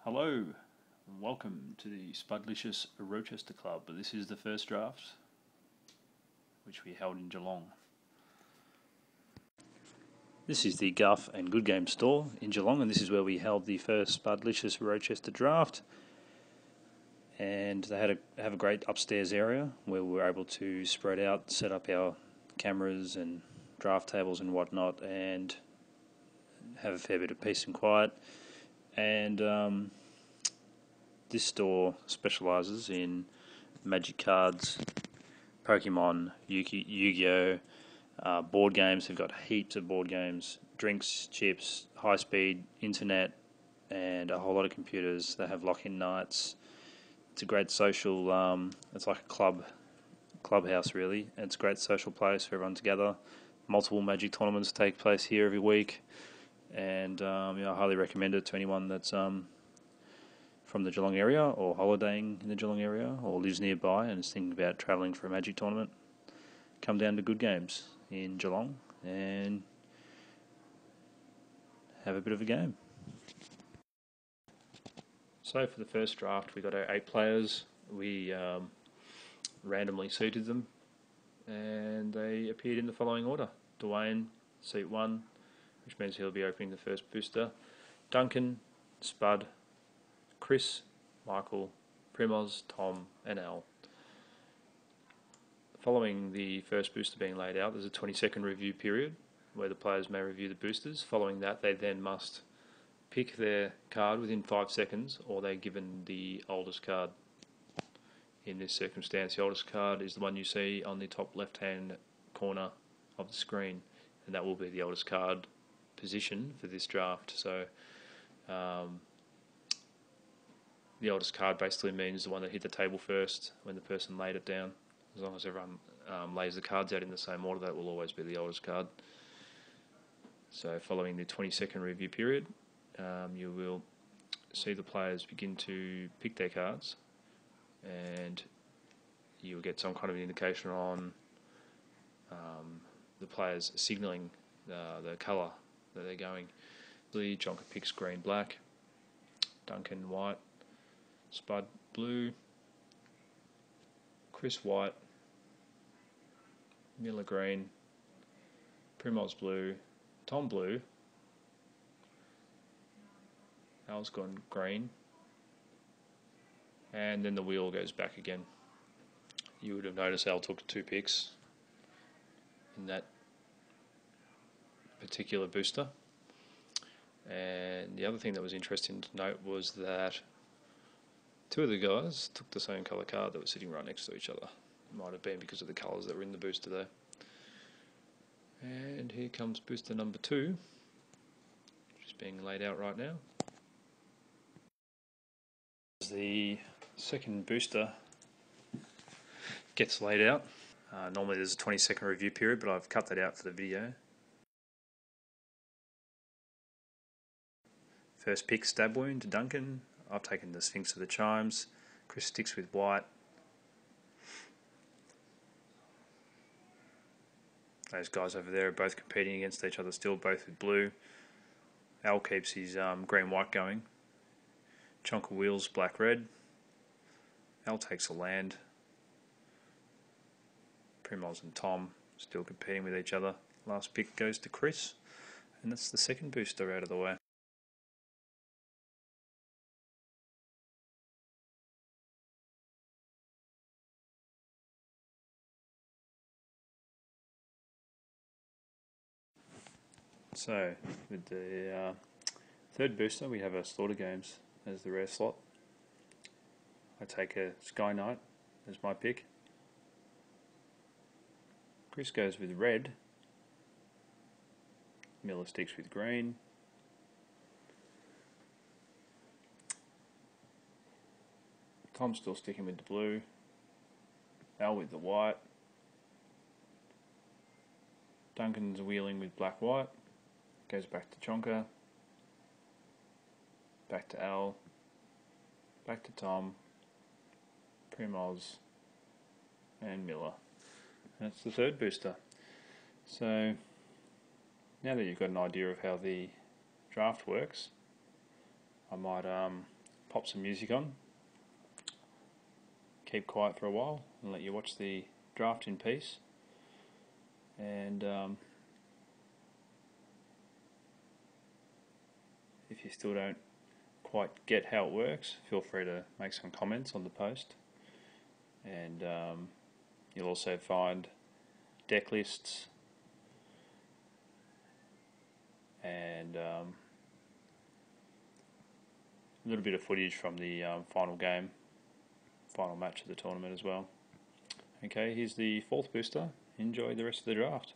Hello and welcome to the Spudlicious Rochester Club. This is the first draft, which we held in Geelong. This is the Guff and Good Game store in Geelong, and this is where we held the first Spudlicious Rochester draft. And they have a great upstairs area where we were able to spread out, set up our cameras and draft tables and whatnot, and have a fair bit of peace and quiet. And this store specialises in Magic cards, Pokemon, Yu-Gi-Oh, board games. They've got heaps of board games, drinks, chips, high-speed internet, and a whole lot of computers. They have lock-in nights. It's a great social. It's like a clubhouse really. And it's a great social place for everyone together. Multiple Magic tournaments take place here every week, and I highly recommend it to anyone that's from the Geelong area or holidaying in the Geelong area or lives nearby and is thinking about travelling for a Magic tournament. Come down to Good Games in Geelong and have a bit of a game. So for the first draft we got our 8 players. We randomly seated them and they appeared in the following order. Dwayne, seat 1, which means he'll be opening the first booster. Duncan, Spud, Chris, Michael, Primoz, Tom and Al. Following the first booster being laid out, there's a 20-second review period where the players may review the boosters. Following that, they then must pick their card within 5 seconds, or they're given the oldest card. In this circumstance, the oldest card is the one you see on the top left-hand corner of the screen, and that will be the oldest card position for this draft. So the oldest card basically means the one that hit the table first when the person laid it down. As long as everyone lays the cards out in the same order, that will always be the oldest card. So following the 20-second review period, you will see the players begin to pick their cards, and you'll get some kind of an indication on the players signalling the colour that they're going. Lee Jonker picks green, black. Duncan white. Spud blue. Chris white. Miller green. Primoz blue. Tom blue. Al's gone green. And then the wheel goes back again. You would have noticed Al took 2 picks in that particular booster. And the other thing that was interesting to note was that 2 of the guys took the same colour card that was sitting right next to each other. It might have been because of the colours that were in the booster there. And here comes booster number 2, which is being laid out right now. As the second booster gets laid out, normally there's a 20-second review period, but I've cut that out for the video. First pick, Stab Wound to Duncan. I've taken the Sphinx of the Chimes. Chris sticks with white. Those guys over there are both competing against each other still, both with blue. Al keeps his green-white going. Chonker wheels, black-red. Al takes a land. Primoz and Tom still competing with each other. Last pick goes to Chris, and that's the second booster out of the way. So, with the third booster, we have a Slaughter Games as the rare slot. I take a Sky Knight as my pick. Chris goes with red. Miller sticks with green. Tom's still sticking with the blue. Al with the white. Duncan's wheeling with black-white. Goes back to Chonker. Back to Al. Back to Tom. Primoz. And Miller. That's the third booster. So now that you've got an idea of how the draft works, I might pop some music on, keep quiet for a while, and let you watch the draft in peace. And if you still don't quite get how it works, feel free to make some comments on the post. And you'll also find deck lists and a little bit of footage from the final match of the tournament as well. Okay, here's the 4th booster. Enjoy the rest of the draft.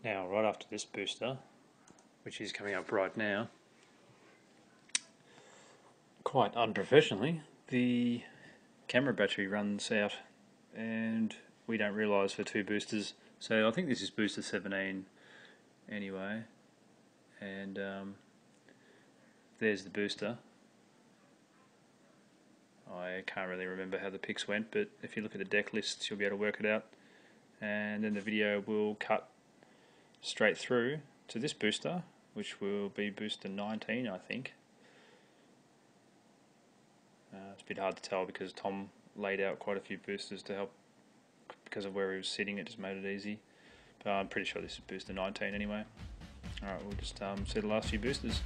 Now, right after this booster, which is coming up right now, quite unprofessionally, the camera battery runs out and we don't realise for 2 boosters. So I think this is booster 17 anyway, and there's the booster. I can't really remember how the pics went, but if you look at the deck lists you'll be able to work it out, and then the video will cut straight through to this booster, which will be booster 19, I think. It's a bit hard to tell because Tom laid out quite a few boosters to help, because of where he was sitting, it just made it easy. But I'm pretty sure this is booster 19 anyway. Alright, we'll just see the last few boosters.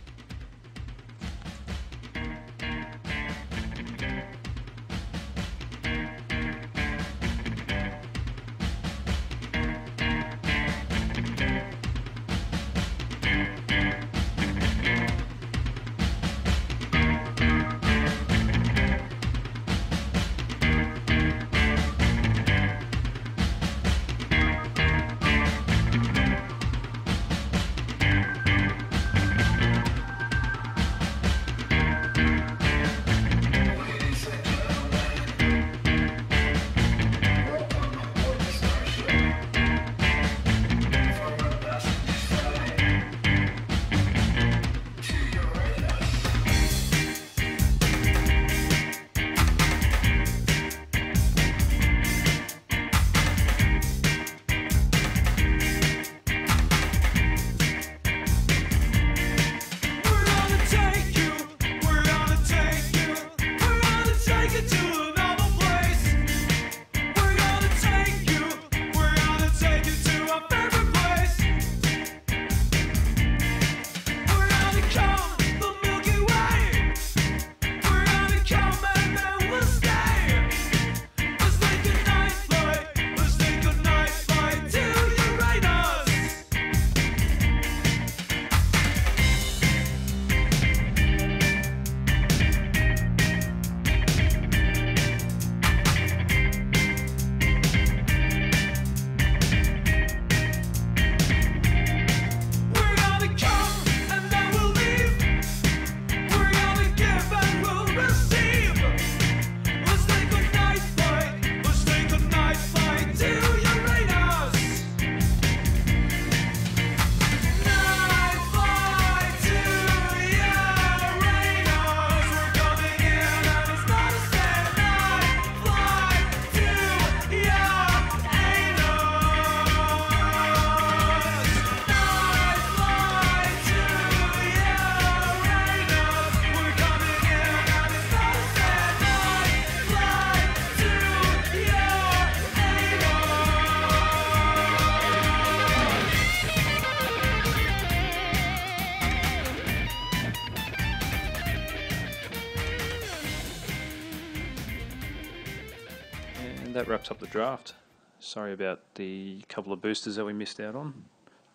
And that wraps up the draft. Sorry about the couple of boosters that we missed out on,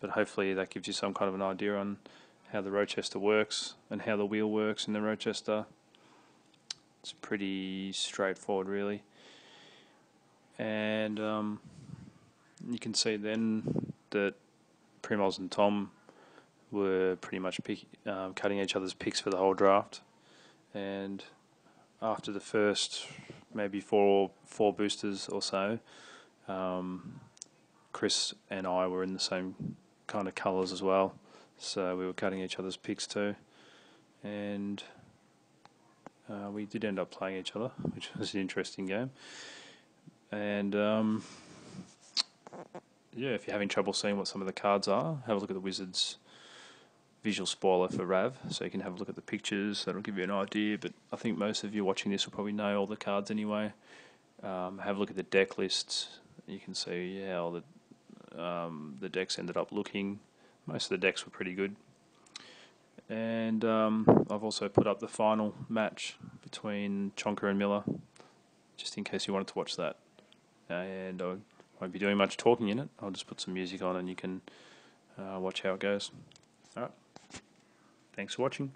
but hopefully that gives you some kind of an idea on how the Rochester works and how the wheel works in the Rochester. It's pretty straightforward really, and you can see then that Primoz and Tom were pretty much cutting each other's picks for the whole draft, and after the first maybe four boosters or so, Chris and I were in the same kind of colours as well, so we were cutting each other's picks too, and we did end up playing each other, which was an interesting game. And yeah, if you're having trouble seeing what some of the cards are, have a look at the Wizards visual spoiler for Rav, so you can have a look at the pictures. That'll give you an idea, but I think most of you watching this will probably know all the cards anyway. Have a look at the deck lists. You can see how the decks ended up looking. Most of the decks were pretty good. And I've also put up the final match between Chonka and Miller, just in case you wanted to watch that. And I won't be doing much talking in it. I'll just put some music on and you can watch how it goes. Alright, thanks for watching.